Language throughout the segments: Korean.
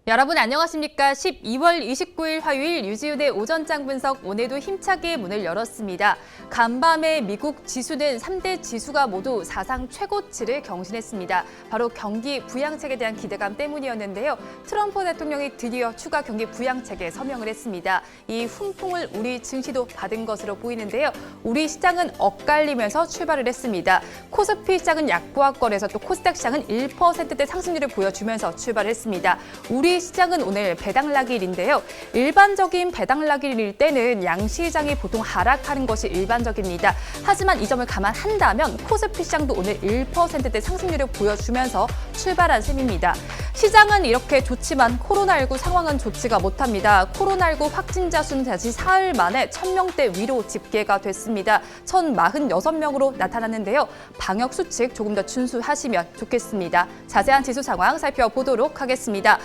여러분 안녕하십니까? 12월 29일 화요일 유지우대 오전장 분석 오늘도 힘차게 문을 열었습니다. 간밤에 미국 지수는 3대 지수가 모두 사상 최고치를 경신했습니다. 바로 경기 부양책에 대한 기대감 때문이었는데요. 트럼프 대통령이 드디어 추가 경기 부양책에 서명을 했습니다. 이 훈풍을 우리 증시도 받은 것으로 보이는데요. 우리 시장은 엇갈리면서 출발을 했습니다. 코스피 시장은 약보합권에서 또 코스닥 시장은 1%대 상승률을 보여주면서 출발했습니다. 우리 시장은 오늘 배당락일인데요. 일반적인 배당락일일 때는 양시장이 보통 하락하는 것이 일반적입니다. 하지만 이 점을 감안한다면 코스피 시장도 오늘 1%대 상승률을 보여주면서 출발한 셈입니다. 시장은 이렇게 좋지만 코로나19 상황은 좋지가 못합니다. 코로나19 확진자 수는 다시 사흘 만에 1000명대 위로 집계가 됐습니다. 1046명으로 나타났는데요. 방역 수칙 조금 더 준수하시면 좋겠습니다. 자세한 지수 상황 살펴보도록 하겠습니다.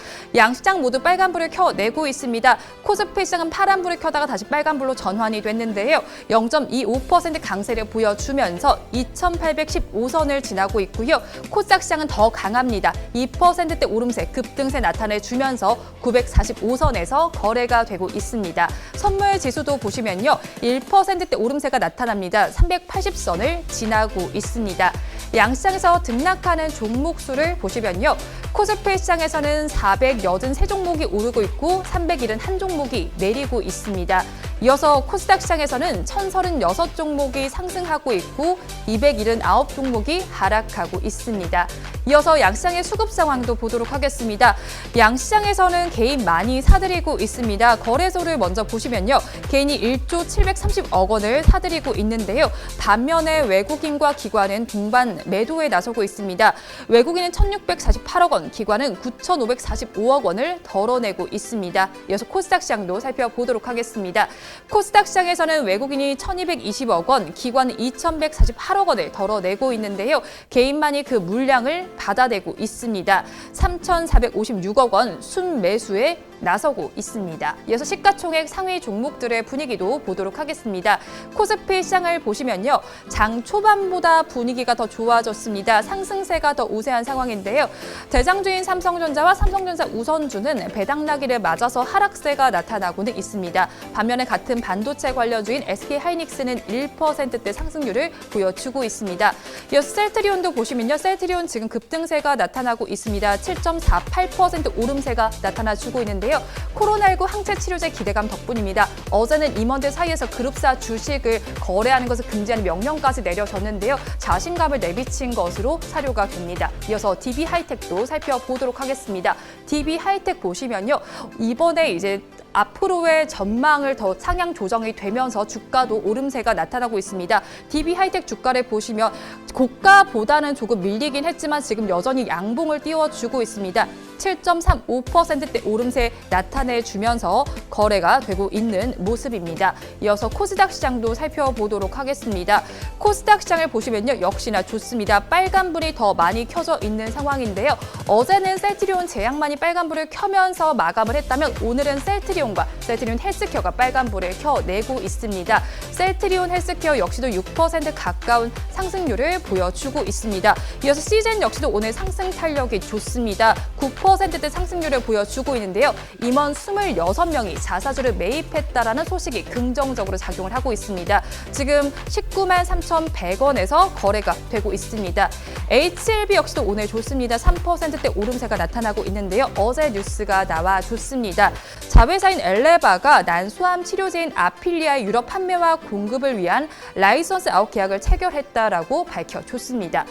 양시장 모두 빨간불을 켜내고 있습니다. 코스피 시장은 파란불을 켜다가 다시 빨간불로 전환이 됐는데요. 0.25% 강세를 보여주면서 2815선을 지나고 있고요. 코스닥 시장은 더 강합니다. 2%대 오름세, 급등세 나타내주면서 945선에서 거래가 되고 있습니다. 선물 지수도 보시면요. 1%대 오름세가 나타납니다. 380선을 지나고 있습니다. 양시장에서 등락하는 종목 수를 보시면요. 코스피 시장에서는 483종목이 오르고 있고 371종목이 내리고 있습니다. 이어서 코스닥 시장에서는 1036종목이 상승하고 있고 279종목이 하락하고 있습니다. 이어서 양시장의 수급 상황도 보도록 하겠습니다. 양시장에서는 개인 많이 사들이고 있습니다. 거래소를 먼저 보시면요. 개인이 1조 730억 원을 사들이고 있는데요. 반면에 외국인과 기관은 동반 매도에 나서고 있습니다. 외국인은 1648억 원, 기관은 9545억 원을 덜어내고 있습니다. 이어서 코스닥 시장도 살펴보도록 하겠습니다. 코스닥 시장에서는 외국인이 1220억 원, 기관은 2148억 원을 덜어내고 있는데요. 개인만이 그 물량을 받아내고 있습니다. 3456억 원 순매수에 나서고 있습니다. 이어서 시가총액 상위 종목들의 분위기도 보도록 하겠습니다. 코스피 시장을 보시면요. 장 초반보다 분위기가 더 좋아졌습니다. 상승세가 더 우세한 상황인데요. 대장주인 삼성전자와 삼성전자 우선주는 배당락일을 맞아서 하락세가 나타나고는 있습니다. 반면에 같은 반도체 관련주인 SK하이닉스는 1%대 상승률을 보여주고 있습니다. 이어서 셀트리온도 보시면요. 셀트리온 지금 급등세가 나타나고 있습니다. 7.48% 오름세가 나타나주고 있는데요. 코로나19 항체 치료제 기대감 덕분입니다. 어제는 임원들 사이에서 그룹사 주식을 거래하는 것을 금지하는 명령까지 내려졌는데요. 자신감을 내비친 것으로 사료가 됩니다. 이어서 DB하이텍도 살펴보도록 하겠습니다. DB하이텍 보시면요. 이번에 이제 앞으로의 전망을 더 상향 조정이 되면서 주가도 오름세가 나타나고 있습니다. DB하이텍 주가를 보시면 고가보다는 조금 밀리긴 했지만 지금 여전히 양봉을 띄워주고 있습니다. 7.35%대 오름세 나타내주면서 거래가 되고 있는 모습입니다. 이어서 코스닥 시장도 살펴보도록 하겠습니다. 코스닥 시장을 보시면요. 역시나 좋습니다. 빨간불이 더 많이 켜져 있는 상황인데요. 어제는 셀트리온 제약만이 빨간불을 켜면서 마감을 했다면 오늘은 셀트리온과 셀트리온 헬스케어가 빨간불을 켜내고 있습니다. 셀트리온 헬스케어 역시도 6% 가까운 상승률을 보여주고 있습니다. 이어서 시젠 역시도 오늘 상승 탄력이 좋습니다. 9%대 상승률을 보여주고 있는데요. 임원 26명이 자사주를 매입했다라는 소식이 긍정적으로 작용을 하고 있습니다. 지금 19만 3,100원에서 거래가 되고 있습니다. HLB 역시도 오늘 좋습니다. 3%대 오름세가 나타나고 있는데요. 어제 뉴스가 나와줬습니다. 자회사인 엘레바가 난소암 치료제인 아필리아의 유럽 판매와 공급을 위한 라이선스 아웃 계약을 체결했다라고 밝혀줬습니다.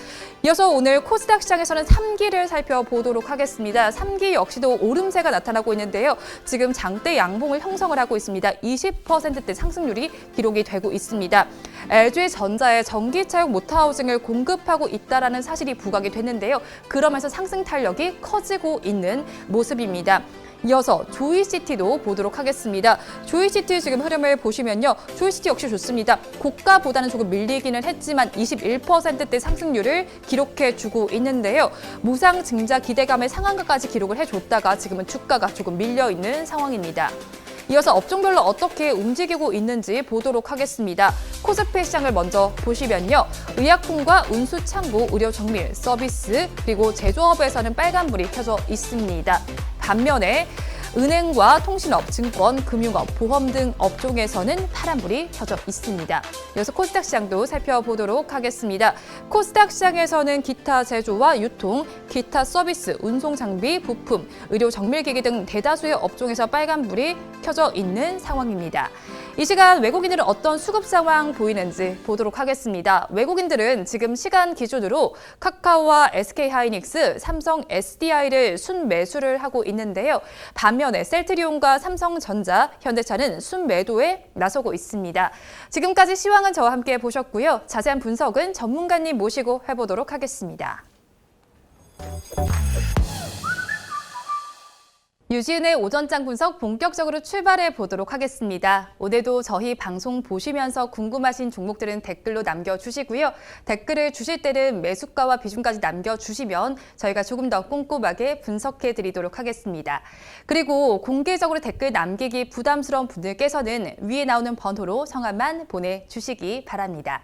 이어서 오늘 코스닥 시장에서는 3기를 살펴보도록 하겠습니다. 3기 역시도 오름세가 나타나고 있는데요. 지금 장대 양봉을 형성을 하고 있습니다. 20%대 상승률이 기록이 되고 있습니다. LG전자의 전기차용 모터하우징을 공급하고 있다는 사실이 부각이 됐는데요. 그러면서 상승 탄력이 커지고 있는 모습입니다. 이어서 조이시티도 보도록 하겠습니다. 조이시티 지금 흐름을 보시면요. 조이시티 역시 좋습니다. 고가보다는 조금 밀리기는 했지만 21%대 상승률을 기록해주고 있는데요. 무상 증자 기대감의 상한가까지 기록을 해줬다가 지금은 주가가 조금 밀려있는 상황입니다. 이어서 업종별로 어떻게 움직이고 있는지 보도록 하겠습니다. 코스피 시장을 먼저 보시면요. 의약품과 운수 창고, 의료 정밀, 서비스, 그리고 제조업에서는 빨간불이 켜져 있습니다. 반면에 은행과 통신업, 증권, 금융업, 보험 등 업종에서는 파란불이 켜져 있습니다. 이어서 코스닥 시장도 살펴보도록 하겠습니다. 코스닥 시장에서는 기타 제조와 유통, 기타 서비스, 운송 장비, 부품, 의료 정밀기기 등 대다수의 업종에서 빨간불이 켜져 있는 상황입니다. 이 시간 외국인들은 어떤 수급 상황 보이는지 보도록 하겠습니다. 외국인들은 지금 시간 기준으로 카카오와 SK하이닉스, 삼성 SDI를 순매수를 하고 있는데요. 반면에 셀트리온과 삼성전자, 현대차는 순매도에 나서고 있습니다. 지금까지 시황은 저와 함께 보셨고요. 자세한 분석은 전문가님 모시고 해보도록 하겠습니다. 유지은의 오전장 분석 본격적으로 출발해 보도록 하겠습니다. 오늘도 저희 방송 보시면서 궁금하신 종목들은 댓글로 남겨주시고요. 댓글을 주실 때는 매수가와 비중까지 남겨주시면 저희가 조금 더 꼼꼼하게 분석해 드리도록 하겠습니다. 그리고 공개적으로 댓글 남기기 부담스러운 분들께서는 위에 나오는 번호로 성함만 보내주시기 바랍니다.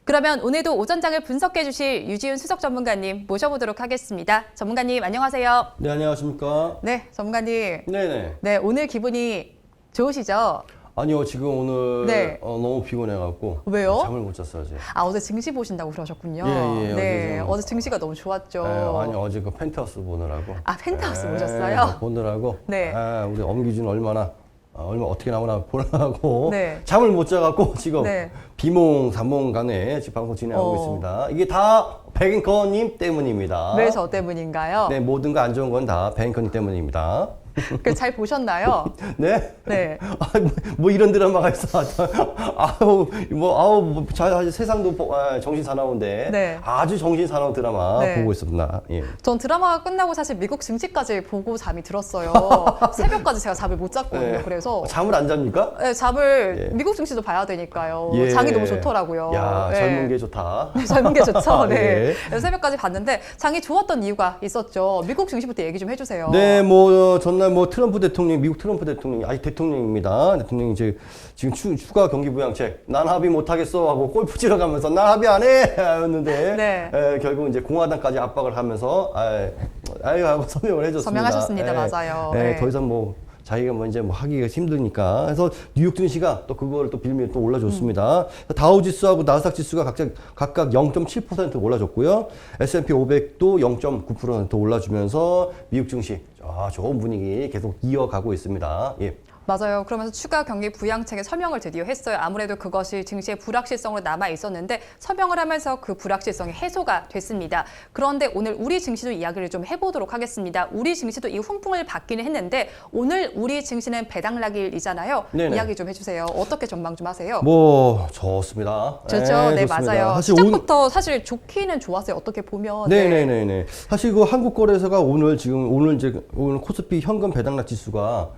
그러면 오늘도 오전장을 분석해 주실 유지은 수석 전문가님 모셔보도록 하겠습니다. 전문가님 안녕하세요. 네, 안녕하십니까? 네, 전문가님. 네네. 네, 오늘 기분이 좋으시죠? 아니요, 지금 오늘 네. 너무 피곤해갖고 왜요? 잠을 못 잤어요, 어제. 아, 어제 증시 보신다고 그러셨군요. 예, 네, 어제 어제 증시가 너무 좋았죠. 아니, 어제 그 펜트하우스 보느라고. 아, 펜트하우스 보셨어요? 보느라고. 네. 우리 엄기준 얼마 어떻게 나오나 보느라고. 네. 잠을 못 자갖고 지금 네. 비몽사몽 간에 지금 방송 진행하고 있습니다. 이게 다 뱅커님 때문입니다. 왜 저 때문인가요? 네, 모든 거 안 좋은 건 다 뱅커님 때문입니다. 잘 보셨나요? 네? 네. 뭐 이런 드라마가 있어. 세상도 정신 사나운데 네. 아주 정신 사나운 드라마 네. 보고 있습니다. 예. 전 드라마가 끝나고 사실 미국 증시까지 보고 잠이 들었어요. 새벽까지 제가 잠을 못 잤거든요. 네. 그래서 잠을 안 잡니까? 네, 잠을 예. 미국 증시도 봐야 되니까요. 예. 장이 너무 좋더라고요. 야, 네. 젊은 게 좋다. 젊은 게 좋죠. 네. 예. 그래서 새벽까지 봤는데 장이 좋았던 이유가 있었죠. 미국 증시부터 얘기 좀 해주세요. 네, 전날 트럼프 대통령, 미국 트럼프 대통령이 아직 대통령입니다. 대통령이 지금 추가 경기 부양책, 난 합의 못 하겠어 하고 골프 치러 가면서 난 합의 안 해! 하였는데, 네. 결국 이제 공화당까지 압박을 하면서, 하고 서명을 해줬습니다. 서명하셨습니다. 맞아요. 네. 네. 더 이상 자기가 하기가 힘드니까. 그래서 뉴욕 증시가 또 그거를 또 빌미를 또 올라줬습니다. 다우 지수하고 나스닥 지수가 각각 0.7% 올라줬고요. S&P 500도 0.9% 올라주면서 미국 증시 좋은 분위기 계속 이어가고 있습니다. 예. 맞아요. 그러면서 추가 경기 부양책에 서명을 드디어 했어요. 아무래도 그것이 증시의 불확실성으로 남아 있었는데 서명을 하면서 그 불확실성이 해소가 됐습니다. 그런데 오늘 우리 증시도 이야기를 좀 해보도록 하겠습니다. 우리 증시도 이 훈풍을 받기는 했는데 오늘 우리 증시는 배당락일이잖아요. 네네. 이야기 좀 해주세요. 어떻게 전망 좀 하세요? 좋습니다. 좋죠. 네, 좋습니다. 맞아요. 사실 시작부터 사실 좋기는 좋았어요. 어떻게 보면. 네네네. 사실 그 한국거래소가 오늘 코스피 현금 배당락 지수가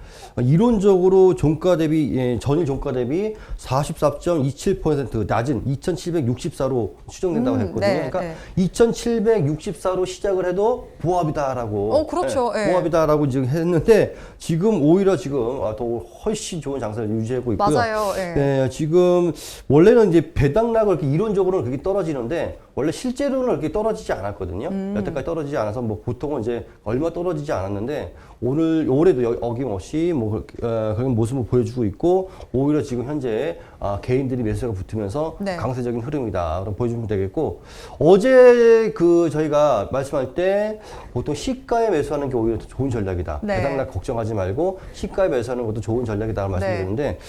이론적으로 종가 대비 전일 종가 대비 44.27% 낮은 2,764로 추정된다고 했거든요. 네, 그러니까 네. 2,764로 시작을 해도 보합이다라고. 그렇죠. 네. 보합이다라고 지금 했는데 지금 오히려 더 훨씬 좋은 장세를 유지하고 있고요. 맞아요. 네. 네, 지금 원래는 이제 배당락을 이론적으로는 그렇게 떨어지는데 원래 실제로는 그렇게 떨어지지 않았거든요. 여태까지 떨어지지 않아서 보통은 이제 얼마 떨어지지 않았는데 올해도 어김없이 그런 모습을 보여주고 있고 오히려 지금 현재 개인들이 매수가 붙으면서 네. 강세적인 흐름이다. 그럼 보여주면 되겠고 어제 저희가 말씀할 때 보통 시가에 매수하는 게 오히려 좋은 전략이다. 네. 배당락 걱정하지 말고 시가에 매수하는 것도 좋은 전략이다 말씀드렸는데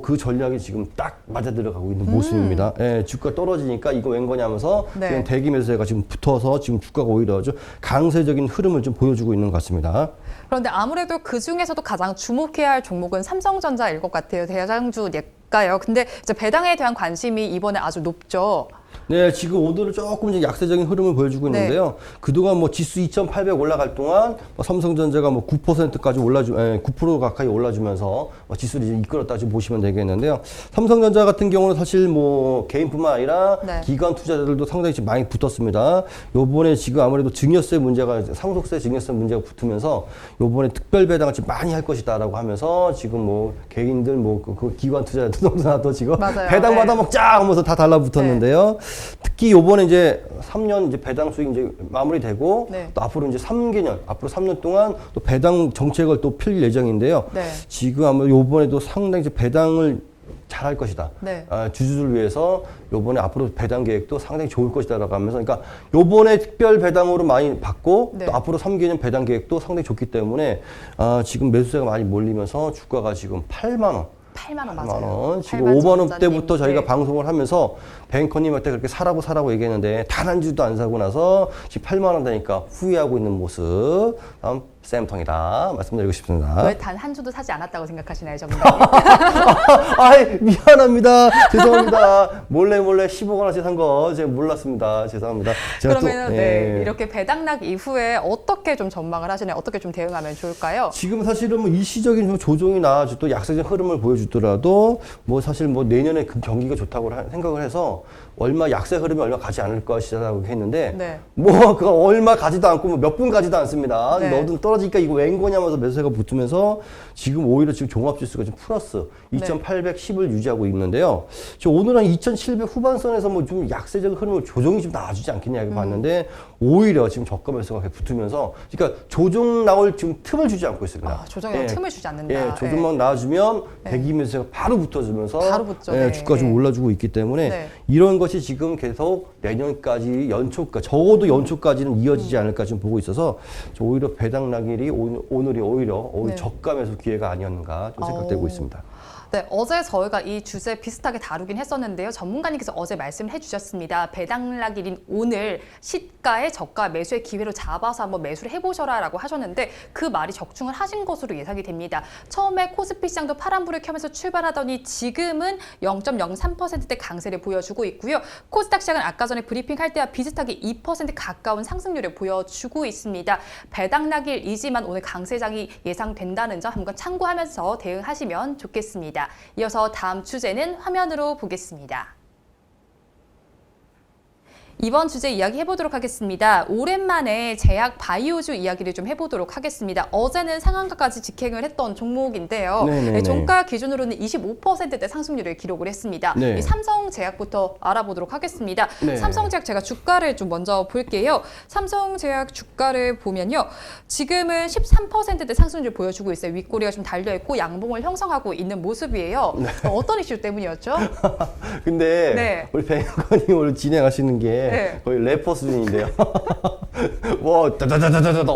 그 전략이 지금 딱 맞아 들어가고 있는 모습입니다. 예, 주가 떨어지니까 이거 웬 거냐면서 네. 지금 대기 매수세가 지금 붙어서 지금 주가가 오히려 아주 강세적인 흐름을 좀 보여주고 있는 것 같습니다. 그런데 아무래도 그 중에서도 가장 주목해야 할 종목은 삼성전자일 것 같아요. 대장주니까요. 근데 이제 배당에 대한 관심이 이번에 아주 높죠. 네, 지금 오늘은 조금 이제 약세적인 흐름을 보여주고 네. 있는데요. 그동안 뭐 지수 2,800 올라갈 동안 뭐 삼성전자가 뭐 9%까지 9% 가까이 올라주면서 지수를 이제 이끌었다 고 보시면 되겠는데요. 삼성전자 같은 경우는 사실 뭐 개인뿐만 아니라 네. 기관 투자자들도 상당히 지금 많이 붙었습니다. 요번에 지금 아무래도 증여세 문제가 상속세 증여세 문제가 붙으면서 요번에 특별 배당을 지금 많이 할 것이다라고 하면서 지금 뭐 개인들 뭐 그 기관 투자자들도 지금 맞아요. 배당 받아 네. 먹자 하면서 다 달라붙었는데요. 특히 요번에 이제 3년 이제 배당 수익 이제 마무리되고 네. 또 앞으로 이제 3개년, 앞으로 3년 동안 또 배당 정책을 또 펼 예정인데요. 네. 지금 아마 요번에도 상당히 이제 배당을 잘할 것이다. 네. 주주들 위해서 요번에 앞으로 배당 계획도 상당히 좋을 것이다라고 하면서 그러니까 요번에 특별 배당으로 많이 받고 네. 또 앞으로 3개년 배당 계획도 상당히 좋기 때문에 지금 매수세가 많이 몰리면서 주가가 지금 8만 원. 8만 원 8만 맞아요. 원. 지금 8만 5만 전자님. 원대부터 저희가 네. 방송을 하면서 뱅커님한테 그렇게 사라고 얘기했는데 단 한 주도 안 사고 나서 지금 8만 원 되니까 후회하고 있는 모습. 다음 쌤통이다 말씀드리고 싶습니다. 왜 단 한 주도 사지 않았다고 생각하시나요, 전문가님? 아이 미안합니다. 죄송합니다. 몰래 15만 원씩 산 거 제가 몰랐습니다. 죄송합니다. 제가 그러면 또, 네, 이렇게 배당락 이후에 어떻게 좀 전망을 하시나요? 어떻게 좀 대응하면 좋을까요? 지금 사실은 뭐 일시적인 좀 조정이나 또 약세적 흐름을 보여주더라도 뭐 사실 뭐 내년에 그 경기가 좋다고 생각을 해서 얼마 약세 흐름이 얼마 가지 않을 것이라고 했는데 네. 뭐 그거 얼마 가지도 않고 뭐 몇 분 가지도 않습니다. 네. 너도 떨어지니까 이거 웬 거냐면서 매수세가 붙으면서 지금 오히려 지금 종합지수가 지금 플러스 2,810을 유지하고 있는데요. 지금 오늘 한 2,700 후반선에서 뭐 좀 약세적 흐름을 조정이 좀 나와주지 않겠냐 이렇게 봤는데 오히려 지금 저가 매수가 붙으면서 그러니까 조정 나올 지금 틈을 주지 않고 있습니다. 조정에 틈을 주지 않는다. 예, 조정만 나와주면 대기 매수세가 바로 붙어주면서 바로 붙죠. 예, 네. 주가 좀 올라주고 있기 때문에 네. 이런 것이 지금 계속 내년까지 연초까지 적어도 연초까지는 이어지지 않을까 지금 보고 있어서 오히려 배당락일이 오늘이 오히려 네. 저가 매수 기회가 아니었는가 좀 생각되고 있습니다. 네, 어제 저희가 이 주제 비슷하게 다루긴 했었는데요. 전문가님께서 어제 말씀을 해주셨습니다. 배당락일인 오늘 시가의 저가 매수의 기회로 잡아서 한번 매수를 해보셔라라고 하셨는데 그 말이 적중을 하신 것으로 예상이 됩니다. 처음에 코스피 시장도 파란불을 켜면서 출발하더니 지금은 0.03%대 강세를 보여주고 있고요. 코스닥 시장은 아까 전에 브리핑할 때와 비슷하게 2% 가까운 상승률을 보여주고 있습니다. 배당락일이지만 오늘 강세장이 예상된다는 점 한번 참고하면서 대응하시면 좋겠습니다. 이어서 다음 주제는 화면으로 보겠습니다. 이번 주제 이야기 해보도록 하겠습니다. 오랜만에 제약 바이오주 이야기를 좀 해보도록 하겠습니다. 어제는 상한가까지 직행을 했던 종목인데요. 네네네. 종가 기준으로는 25%대 상승률을 기록을 했습니다. 네. 이 삼성제약부터 알아보도록 하겠습니다. 네. 삼성제약 제가 주가를 좀 먼저 볼게요. 삼성제약 주가를 보면요. 지금은 13%대 상승률 보여주고 있어요. 윗꼬리가 좀 달려있고 양봉을 형성하고 있는 모습이에요. 어떤 이슈 때문이었죠? 근데 네. 우리 뱅커님 오늘 진행하시는 게 네. 거의 래퍼 수준인데요. 와, 다다다다다다.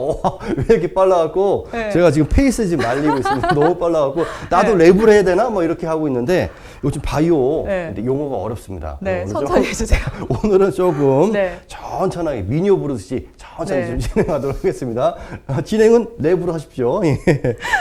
왜 이렇게 빨라갖고 네. 제가 지금 페이스 지금 말리고 있습니다. 너무 빨라갖고 나도 네. 랩을 해야 되나? 뭐 이렇게 하고 있는데 요즘 바이오 네. 근데 용어가 어렵습니다. 네, 오늘 천천히 해주세요. 오늘은 조금 네. 천천하게 미니어 부르듯이 천천히 네. 좀 진행하도록 하겠습니다. 진행은 랩으로 하십시오. 예.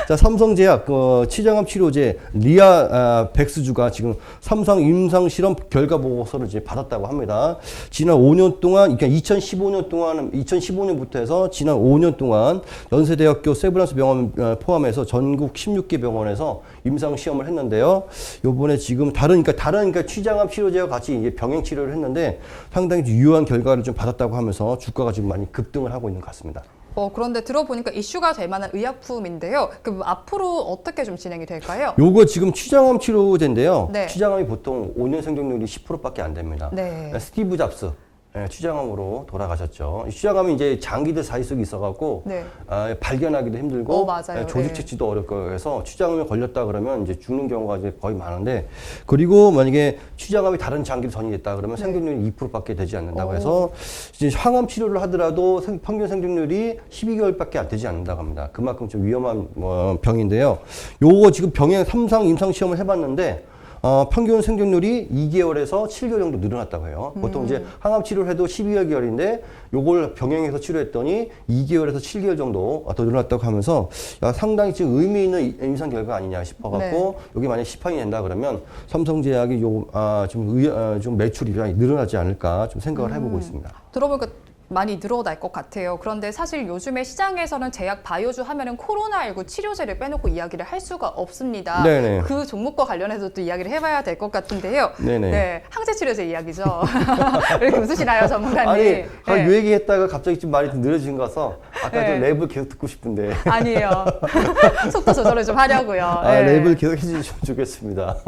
자, 삼성제약 치정암 치료제 리아 백스주가 지금 삼성 임상 실험 결과 보고서를 이제 받았다고 합니다. 지난 5년 동안, 그러니까 2015년부터 해서 지난 5년 동안 연세대학교 세브란스 병원 포함해서 전국 16개 병원에서 임상 시험을 했는데요. 요번에 지금 다른 취장암 치료제와 같이 이제 병행 치료를 했는데 상당히 유효한 결과를 좀 받았다고 하면서 주가가 지금 많이 급등을 하고 있는 것 같습니다. 그런데 들어보니까 이슈가 될 만한 의약품인데요. 그럼 앞으로 어떻게 좀 진행이 될까요? 요거 지금 취장암 치료제인데요. 네. 취장암이 보통 5년 생존율이 10%밖에 안 됩니다. 네. 스티브 잡스. 취장암으로 돌아가셨죠. 취장암이 이제 장기들 사이 속에 있어갖고 네. 발견하기도 힘들고 맞아요. 조직 네. 채취도 어렵고 해서 취장암에 걸렸다 그러면 이제 죽는 경우가 이제 거의 많은데 그리고 만약에 취장암이 다른 장기로 전이됐다 그러면 네. 생존율이 2%밖에 되지 않는다고 해서 이제 항암 치료를 하더라도 평균 생존율이 12개월밖에 안 되지 않는다고 합니다. 그만큼 좀 위험한 병인데요. 요거 지금 병행 3상 임상 시험을 해봤는데 평균 생존율이 2개월에서 7개월 정도 늘어났다고 해요. 보통 이제 항암 치료를 해도 12개월인데 요걸 병행해서 치료했더니 2개월에서 7개월 정도 더 늘어났다고 하면서 야, 상당히 지금 의미 있는 임상 결과 아니냐 싶어갖고 여기 만약 시판이 된다 그러면 삼성제약이 좀 매출이 늘어나지 않을까 좀 생각을 해보고 있습니다. 들어보니까 많이 늘어날 것 같아요. 그런데 사실 요즘에 시장에서는 제약 바이오주 하면은 코로나19 치료제를 빼놓고 이야기를 할 수가 없습니다. 네네. 그 종목과 관련해서 또 이야기를 해봐야 될 것 같은데요. 네네. 네, 항체 치료제 이야기죠. 왜 이렇게 웃으시나요, 전문가님? 아니, 네. 요 얘기했다가 갑자기 좀 말이 좀 느려진 것 같아서 아까 네. 좀 랩을 계속 듣고 싶은데. 아니에요. 속도 조절을 좀 하려고요. 네. 랩을 계속 해주시면 좋겠습니다.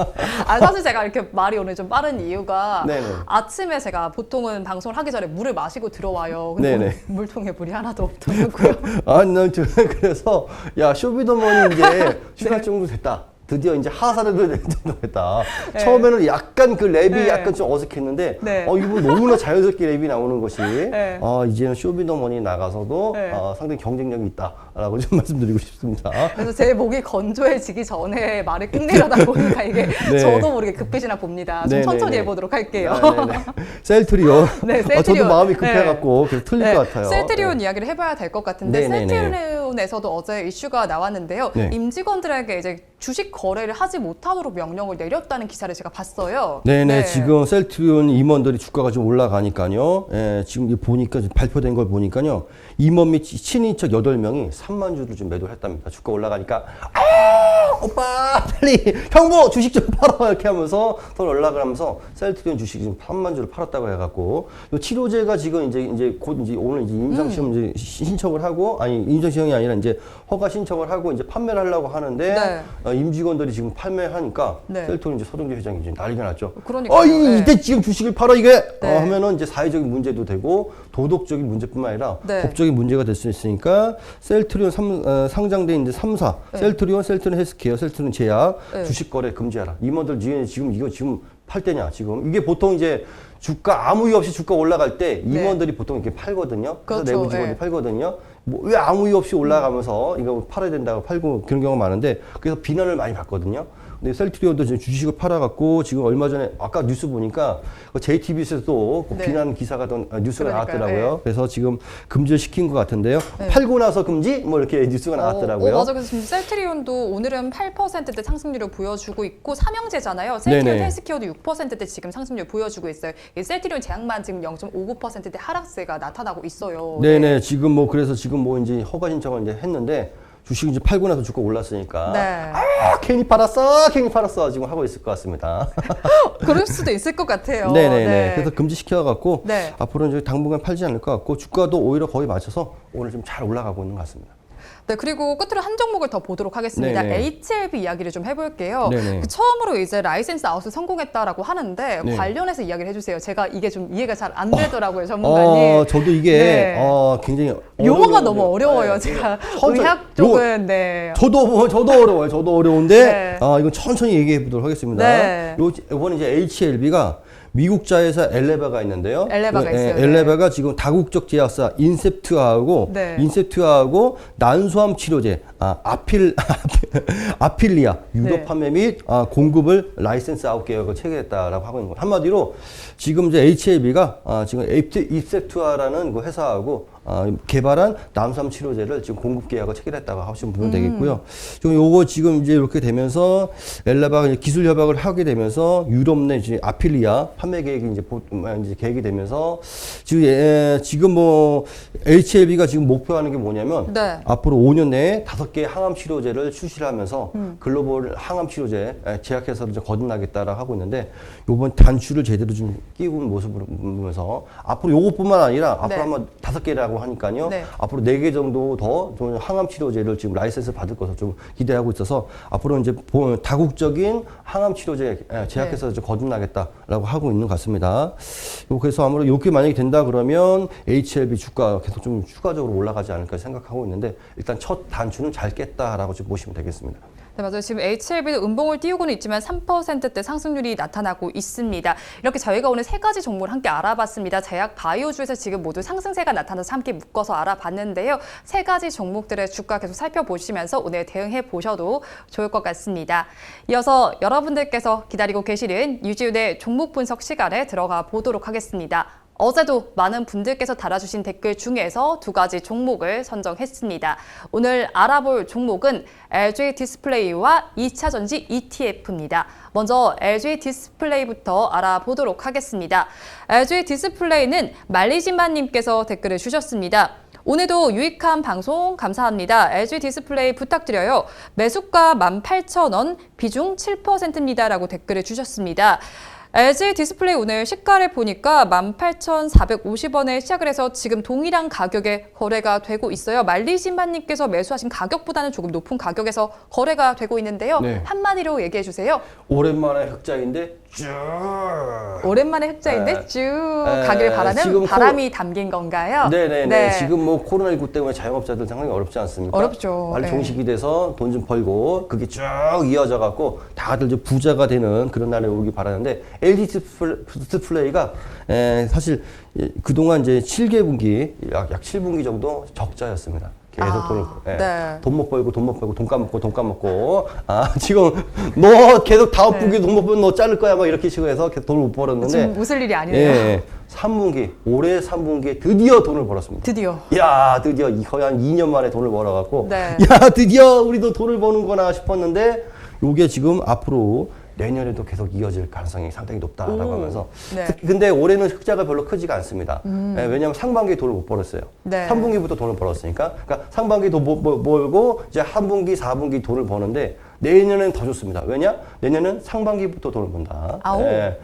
사실 제가 이렇게 말이 오늘 좀 빠른 이유가 네네. 아침에 제가 보통은 방송을 하기 전에 물을 마시고 들어와요. 근데 네네. 오늘 물통에 물이 하나도 없더라고요. 난 그래서 야 쇼미더머니 이제 출할 정도 됐다. 드디어 이제 하사를 낼 정도 됐다. 네. 처음에는 약간 그 랩이 네. 약간 좀 어색했는데, 네. 이거 너무나 자연스럽게 랩이 나오는 것이, 네. 이제는 쇼미더머니 나가서도 네. 상당히 경쟁력이 있다라고 좀 말씀드리고 싶습니다. 그래서 제 목이 건조해지기 전에 말을 끝내려다 보니까 이게 네. 저도 모르게 급빛이나 봅니다. 좀 네네네. 천천히 해보도록 할게요. 셀트리온. 네, 저도 셀트리온. 마음이 급해갖고 계속 틀릴 네, 것 같아요. 셀트리온 이야기를 해봐야 될 것 같은데 네네네. 셀트리온에서도 어제 이슈가 나왔는데요. 네. 임직원들에게 이제 주식 거래를 하지 못하도록 명령을 내렸다는 기사를 제가 봤어요. 네네, 지금 셀트리온 임원들이 주가가 좀 올라가니까요. 예, 지금 이게 보니까 발표된 걸 보니까요. 임원 및 친인척 8명이 3만 주를 좀 매도를 했답니다. 주가 올라가니까 오빠 빨리 형부 주식 좀 팔아 이렇게 하면서 돈 연락을 하면서 셀트리온 주식 지금 3만 주를 팔았다고 해갖고 요 치료제가 지금 이제 곧 이제 오늘 이제 임상 시험 이제 신청을 하고 임상 시험이 아니라 이제 허가 신청을 하고 이제 판매를 하려고 하는데 임직원들이 지금 판매하니까 셀트리온 이제 서동재 회장이 이제 난리가 났죠. 그러니까요. 이때 지금 주식을 팔아 이게 네. 하면은 이제 사회적인 문제도 되고 도덕적인 문제뿐만 아니라 네. 법적인 문제가 될 수 있으니까 셀트리온 상장된 이제 3사 셀트리온 헬스케어, 셀트리온 제약 주식 거래 금지하라. 임원들 지금 이거 지금 팔 때냐 지금 이게 보통 이제 주가 아무 이유 없이 주가 올라갈 때 임원들이 보통 이렇게 팔거든요. 그래서 그렇죠. 내부 직원이 팔거든요. 뭐 왜 아무 이유 없이 올라가면서 이거 팔아야 된다고 팔고 그런 경우가 많은데 그래서 비난을 많이 받거든요. 근데 셀트리온도 지금 주식을 팔아갖고 지금 얼마 전에 아까 뉴스 보니까 JTBC에서도 비난 기사가 뉴스가 나왔더라고요. 그래서 지금 금지를 시킨 것 같은데요. 팔고 나서 금지? 뭐 이렇게 뉴스가 나왔더라고요. 맞아. 그래서 지금 셀트리온도 오늘은 8%대 상승률을 보여주고 있고 삼형제잖아요. 셀트리온 헬스케어도 6%대 지금 상승률 보여주고 있어요. 셀트리온 제약만 지금 0.59%대 하락세가 나타나고 있어요. 네네. 지금 뭐 그래서 지금 뭐 이제 허가 신청을 이제 했는데 주식 이제 팔고 나서 주가 올랐으니까 괜히 팔았어 지금 하고 있을 것 같습니다. 그럴 수도 있을 것 같아요. 네네네. 그래서 금지시켜갖고 앞으로는 이제 당분간 팔지 않을 것 같고 주가도 오히려 거의 맞춰서 오늘 좀 잘 올라가고 있는 것 같습니다. 네, 그리고 끝으로 한 종목을 더 보도록 하겠습니다. HLB 이야기를 좀 해볼게요. 처음으로 이제 라이센스 아웃을 성공했다라고 하는데 관련해서 이야기를 해주세요. 제가 이게 좀 이해가 잘 안 되더라고요, 전문가님. 저도 이게 굉장히 용어가 너무 어려워요. 제가 의학 쪽은 저도 어려워요. 저도 어려운데 이건 천천히 얘기해 보도록 하겠습니다. 이번에 이제 HLB가 미국자회사 엘레바가 있는데요. 엘레바가 있어요. 엘레바가 지금 다국적 제약사 인셉트하고 난소암 치료제 아필리아 유럽 판매 및 공급을 라이센스 아웃 계약을 체결했다라고 하고 있는 거예요. 한마디로 지금 이제 HLB가 지금 인셉트라는 그 회사하고 개발한 난소암 치료제를 지금 공급 계약을 체결했다고 하시면 보면 되겠고요. 좀 요거 지금 이제 이렇게 되면서 엘레바가 기술 협약을 하게 되면서 유럽 내 이제 아필리아 판매 계획이 이제 계획이 되면서 지금 뭐 HLB가 지금 목표하는 게 뭐냐면 앞으로 5년 내에 5개의 항암 치료제를 출시를 하면서 글로벌 항암 치료제 제약회사로 이제 거듭나겠다라고 하고 있는데 요번 단추를 제대로 좀 끼고 있는 모습을 보면서 앞으로 요것뿐만 아니라 앞으로 한번 5개라고 하니까요. 앞으로 4개 정도 더 항암 치료제를 지금 라이센스 받을 것을 좀 기대하고 있어서 앞으로 이제 다국적인 항암 치료제 제약회사로 거듭나겠다라고 하고 있는 것 같습니다. 그래서 아무래도 이렇게 만약에 된다 그러면 HLB 주가 계속 좀 추가적으로 올라가지 않을까 생각하고 있는데 일단 첫 단추는 잘 깼다라고 좀 보시면 되겠습니다. 네, 맞아요. 지금 HLB도 음봉을 띄우고는 있지만 3%대 상승률이 나타나고 있습니다. 이렇게 저희가 오늘 세 가지 종목을 함께 알아봤습니다. 제약 바이오주에서 지금 모두 상승세가 나타나서 함께 묶어서 알아봤는데요. 세 가지 종목들의 주가 계속 살펴보시면서 오늘 대응해 보셔도 좋을 것 같습니다. 이어서 여러분들께서 기다리고 계시는 유지윤의 종목 분석 시간에 들어가 보도록 하겠습니다. 어제도 많은 분들께서 달아주신 댓글 중에서 두 가지 종목을 선정했습니다. 오늘 알아볼 종목은 LG 디스플레이와 2차전지 ETF입니다. 먼저 LG 디스플레이부터 알아보도록 하겠습니다. LG 디스플레이는 말리진만님께서 댓글을 주셨습니다. 오늘도 유익한 방송 감사합니다. LG 디스플레이 부탁드려요. 매수가 18,000원, 비중 7%입니다. 라고 댓글을 주셨습니다. LG 디스플레이 오늘 시가를 보니까 18,450원에 시작을 해서 지금 동일한 가격에 거래가 되고 있어요. 말리신반님께서 매수하신 가격보다는 조금 높은 가격에서 거래가 되고 있는데요. 네. 한마디로 얘기해 주세요. 오랜만에 흑자인데 쭉. 오랜만에 흑자인데 쭉 가길 바라는 지금 바람이 담긴 건가요? 네네네. 네. 지금 뭐 코로나19 때문에 자영업자들 상당히 어렵지 않습니까? 어렵죠. 빨리 네. 종식이 돼서 돈 좀 벌고 그게 쭉 이어져 갖고 다들 이제 부자가 되는 그런 날이 오기 바라는데 LG 디스플레이가 사실 그동안 이제 7개분기 약 7분기 정도 적자였습니다. 계속 돈 못 벌고 돈 까먹고 지금 너 계속 다음 분기 돈 못 벌면 너 자를 거야 막 이렇게 식으로 해서 계속 돈을 못 벌었는데 지금 웃을 일이 아니네요. 3분기 올해 3분기에 드디어 돈을 벌었습니다. 드디어. 야, 드디어 거의 한 2년 만에 돈을 벌어갖고 네. 야, 드디어 우리도 돈을 버는구나 싶었는데 요게 지금 앞으로 내년에도 계속 이어질 가능성이 상당히 높다라고 하면서 네. 근데 올해는 흑자가 별로 크지가 않습니다. 왜냐하면 상반기에 돈을 못 벌었어요. 네. 3분기부터 3분기부터 돈을 벌었으니까 그러니까 상반기 돈 벌고 이제 한 분기 4분기 돈을 버는데 내년에는 더 좋습니다. 왜냐? 내년은 상반기부터 돈을 번다.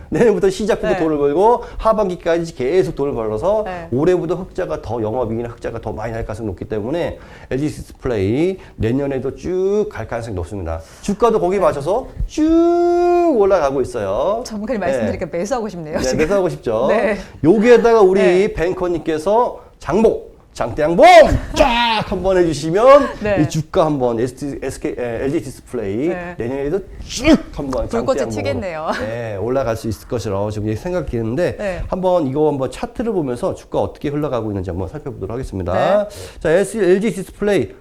내년부터 시작부터 돈을 벌고 하반기까지 계속 돈을 벌어서 올해부터 흑자가 더 영업이익이나 흑자가 더 많이 날 가능성이 높기 때문에 LG 디스플레이 내년에도 쭉 갈 가능성이 높습니다. 주가도 거기 맞춰서 쭉 올라가고 있어요. 전문가님 말씀드리니까 매수하고 싶네요. 네, 지금. 매수하고 싶죠. 네. 여기에다가 우리 뱅커님께서 장대양봉 쫙 한번 해주시면 네. 이 주가 한번 LG 디스플레이 내년에도 쭉 한번 불꽃이 튀겠네요. 올라갈 수 있을 것이라고 지금 생각했는데 한번 차트를 보면서 주가 어떻게 흘러가고 있는지 한번 살펴보도록 하겠습니다. 자, LG 디스플레이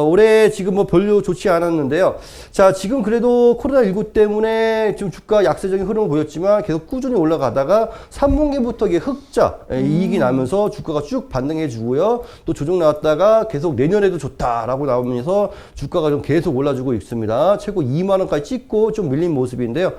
올해 지금 뭐 별로 좋지 않았는데요. 자, 지금 그래도 코로나19 때문에 좀 주가 약세적인 흐름을 보였지만 계속 꾸준히 올라가다가 3분기부터 이게 흑자 이익이 나면서 주가가 쭉 반등해 주고요. 또 조정 나왔다가 계속 내년에도 좋다라고 나오면서 주가가 좀 계속 올라주고 있습니다. 최고 2만 원까지 찍고 좀 밀린 모습인데요.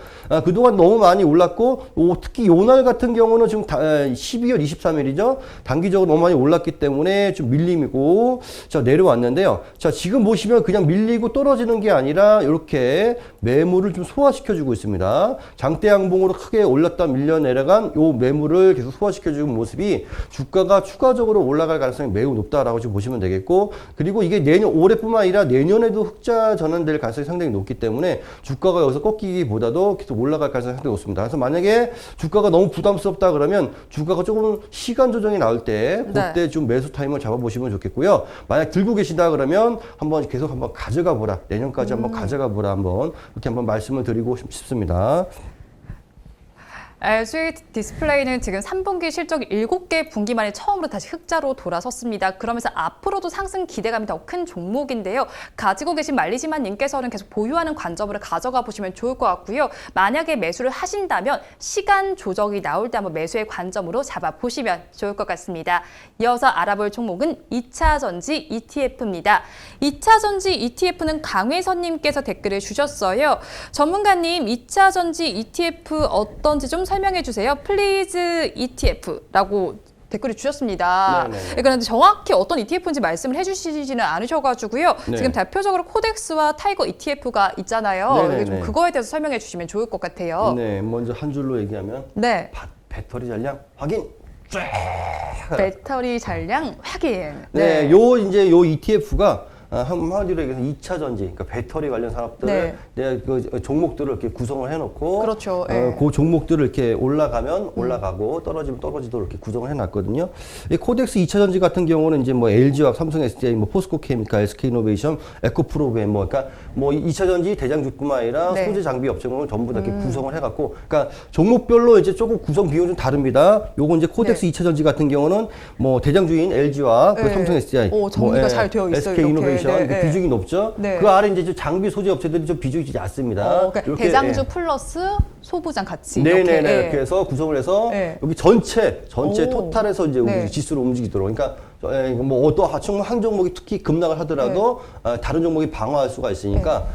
그동안 너무 많이 올랐고 특히 요날 같은 경우는 지금 12월 23일이죠. 단기적으로 너무 많이 올랐기 때문에 좀 밀림이고 자 내려왔는데요. 자 지금 보시면 그냥 밀리고 떨어지는 게 아니라 이렇게 매물을 좀 소화시켜주고 있습니다. 장대양봉으로 크게 올랐다 밀려 내려간 요 매물을 계속 소화시켜주는 모습이 주가가 추가적으로 올라갈 가능성이 매우 높다라고 지금 보시면 되겠고 그리고 이게 올해뿐만 아니라 내년에도 흑자 전환될 가능성이 상당히 높기 때문에 주가가 여기서 꺾이기보다도 계속 올라갈 가능성이 상당히 높습니다. 그래서 만약에 주가가 너무 부담스럽다 그러면 주가가 조금 시간 조정이 나올 때 그때 좀 매수 타임을 잡아보시면 좋겠고요. 만약 들고 계시다 그러면 계속 한번 가져가 보라. 내년까지 한번 가져가 보라. 이렇게 한번 말씀을 드리고 싶습니다. LG 디스플레이는 지금 3분기 실적 7개 분기 만에 처음으로 다시 흑자로 돌아섰습니다. 그러면서 앞으로도 상승 기대감이 더 큰 종목인데요. 가지고 계신 말리지만님께서는 계속 보유하는 관점으로 가져가 보시면 좋을 것 같고요. 만약에 매수를 하신다면 시간 조정이 나올 때 한번 매수의 관점으로 잡아보시면 좋을 것 같습니다. 이어서 알아볼 종목은 2차전지 ETF입니다. 2차전지 ETF는 강회선님께서 댓글을 주셨어요. 전문가님, 2차전지 ETF 어떤지 좀 설명해 주세요. 플리즈 ETF라고 댓글을 주셨습니다. 그런데 정확히 어떤 ETF인지 말씀을 해주시지는 않으셔가지고요. 지금 대표적으로 코덱스와 타이거 ETF가 있잖아요. 좀 그거에 대해서 설명해 주시면 좋을 것 같아요. 네, 먼저 한 줄로 얘기하면 배터리 잔량 확인. 배터리 잔량 확인. 요 ETF가 한마디로 얘기해서 2차 전지, 그러니까 배터리 관련 산업들을 네. 내가 그 종목들을 이렇게 구성을 해놓고 그렇죠. 예. 그 종목들을 이렇게 올라가면 올라가고 떨어지면 떨어지도록 이렇게 구성을 해놨거든요. 이 코덱스 2차 전지 같은 경우는 이제 뭐 LG화학, 삼성 SDI, 뭐 포스코 케미칼, SK이노베이션, 에코프로그램 뭐 그러니까 뭐 2차 전지 대장주뿐만 아니라 네. 소재 장비 업종을 전부 다 이렇게 구성을 해갖고, 그러니까 종목별로 이제 조금 구성 비용이 좀 다릅니다. 요거 이제 코덱스 네. 2차 전지 같은 경우는 뭐 대장주인 LG와 그 네. 삼성 SDI, 오, 정리가 잘 되어 있어요, SK 이렇게. 이노베이션 네, 네. 비중이 높죠. 네. 그 아래 이제 좀 장비 소재 업체들이 좀 비중이 좀 얕습니다. 그러니까 이렇게, 대장주 예. 플러스 소부장 같이 네네네 이렇게. 예. 이렇게 해서 구성을 해서 네. 여기 전체 오. 토탈에서 이제 네. 지수로 움직이도록. 그러니까 뭐 어떤 한 종목이 특히 급락을 하더라도 다른 종목이 방어할 수가 있으니까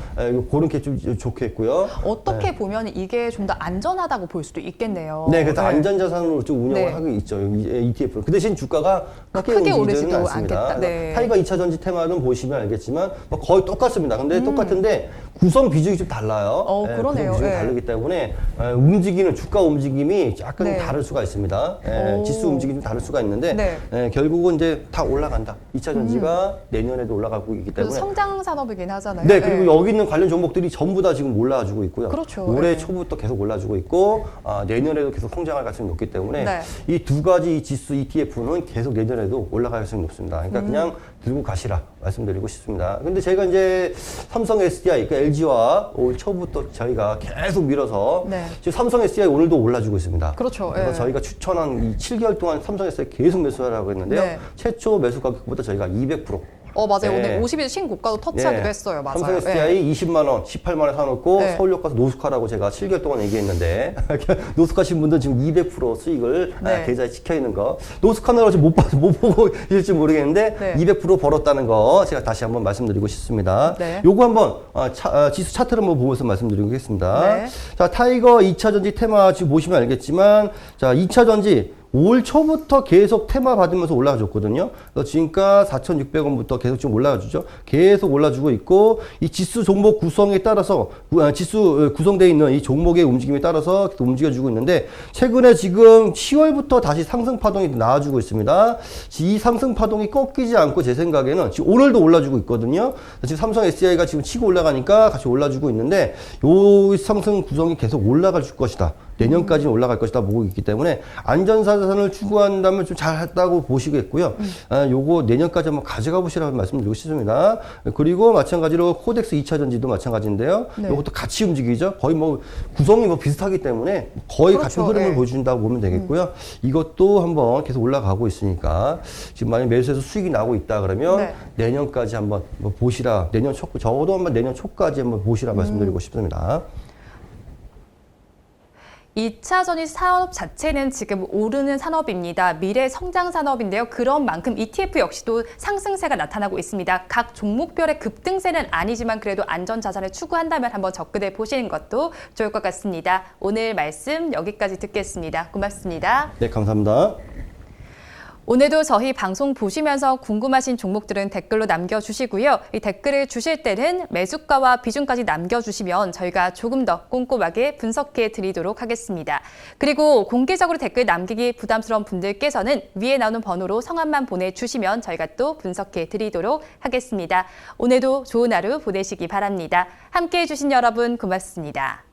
그런 게 좀 좋겠고요. 어떻게 보면 이게 좀 더 안전하다고 볼 수도 있겠네요. 네, 그래서 안전자산으로 좀 운영을 네. 하고 있죠. ETF. 그 대신 주가가 크게 크게 움직이지는 오르지도 않습니다. 않겠다. 네. 타이거 2차 전지 테마는 보시면 알겠지만 뭐 거의 똑같습니다. 근데 똑같은데 구성 비중이 좀 달라요. 그러네요. 구성 비중이 예. 다르기 때문에 움직이는 주가 움직임이 약간 네. 다를 수가 있습니다. 오. 지수 움직임이 좀 다를 수가 있는데 네. 결국은 이제 다 올라간다. 2차 전지가 내년에도 올라가고 있기 그래서 때문에. 성장 산업이긴 하잖아요. 네, 그리고 여기 있는 관련 종목들이 전부 다 지금 올라주고 있고요. 그렇죠. 올해 네. 초부터 계속 올라주고 있고, 내년에도 계속 성장할 가능성이 높기 때문에 네. 이 두 가지 지수 ETF는 계속 내년에도 올라갈 가능성이 높습니다. 그러니까 그냥 들고 가시라 말씀드리고 싶습니다. 근데 제가 이제 삼성 SDI, 그러니까 LG와 올 초부터 저희가 계속 밀어서 네. 지금 삼성 SDI 오늘도 올라주고 있습니다. 그렇죠. 그래서 예. 저희가 추천한 이 7개월 동안 삼성 SDI 계속 매수하라고 했는데요. 네. 최초 매수 가격보다 저희가 200%. 맞아요. 네. 오늘 50일 신고가도 터치하기도 했어요. 맞아요. 삼성 SDI 20만 원, 18만 원 사놓고 네. 서울역 가서 노숙하라고 제가 7개월 동안 얘기했는데 노숙하신 분들 지금 200% 수익을 네. 계좌에 찍혀 있는 거. 노숙하느라고 지금 못 보고 있을지 모르겠는데 네. 200% 벌었다는 거 제가 다시 한번 말씀드리고 싶습니다. 네. 요거 한번 지수 차트를 한번 보면서 말씀드리겠습니다. 네. 자, 타이거 2차 전지 테마 지금 보시면 알겠지만, 자, 2차 전지 올 초부터 계속 테마 받으면서 올라가줬거든요. 그래서 지금까 4,600원부터 계속 지금 올라가주죠. 계속 올라주고 있고, 이 지수 종목 구성에 따라서, 지수 구성되어 있는 이 종목의 움직임에 따라서 계속 움직여주고 있는데, 최근에 지금 10월부터 다시 상승 파동이 나와주고 있습니다. 이 상승 파동이 꺾이지 않고 제 생각에는 지금 오늘도 올라주고 있거든요. 지금 삼성 SDI가 지금 치고 올라가니까 같이 올라주고 있는데, 요 상승 구성이 계속 올라갈 것이다. 내년까지는 올라갈 것이다 보고 있기 때문에 안전자산을 추구한다면 좀 잘했다고 보시겠고요. 요거 내년까지 한번 가져가 보시라고 말씀드리고 싶습니다. 그리고 마찬가지로 코덱스 2차 전지도 마찬가지인데요. 네. 요것도 같이 움직이죠. 거의 뭐 구성이 뭐 비슷하기 때문에 거의 그렇죠. 같은 흐름을 네. 보여준다고 보면 되겠고요. 이것도 한번 계속 올라가고 있으니까 지금 만약 매수해서 수익이 나고 있다 그러면 네. 내년까지 한번 뭐 보시라. 내년 초 적어도 한번 내년 초까지 한번 보시라 말씀드리고 싶습니다. 2차 전지 산업 자체는 지금 오르는 산업입니다. 미래 성장 산업인데요. 그런 만큼 ETF 역시도 상승세가 나타나고 있습니다. 각 종목별의 급등세는 아니지만 그래도 안전 자산을 추구한다면 한번 접근해 보시는 것도 좋을 것 같습니다. 오늘 말씀 여기까지 듣겠습니다. 고맙습니다. 네, 감사합니다. 오늘도 저희 방송 보시면서 궁금하신 종목들은 댓글로 남겨주시고요. 이 댓글을 주실 때는 매수가와 비중까지 남겨주시면 저희가 조금 더 꼼꼼하게 분석해 드리도록 하겠습니다. 그리고 공개적으로 댓글 남기기 부담스러운 분들께서는 위에 나오는 번호로 성함만 보내주시면 저희가 또 분석해 드리도록 하겠습니다. 오늘도 좋은 하루 보내시기 바랍니다. 함께해 주신 여러분 고맙습니다.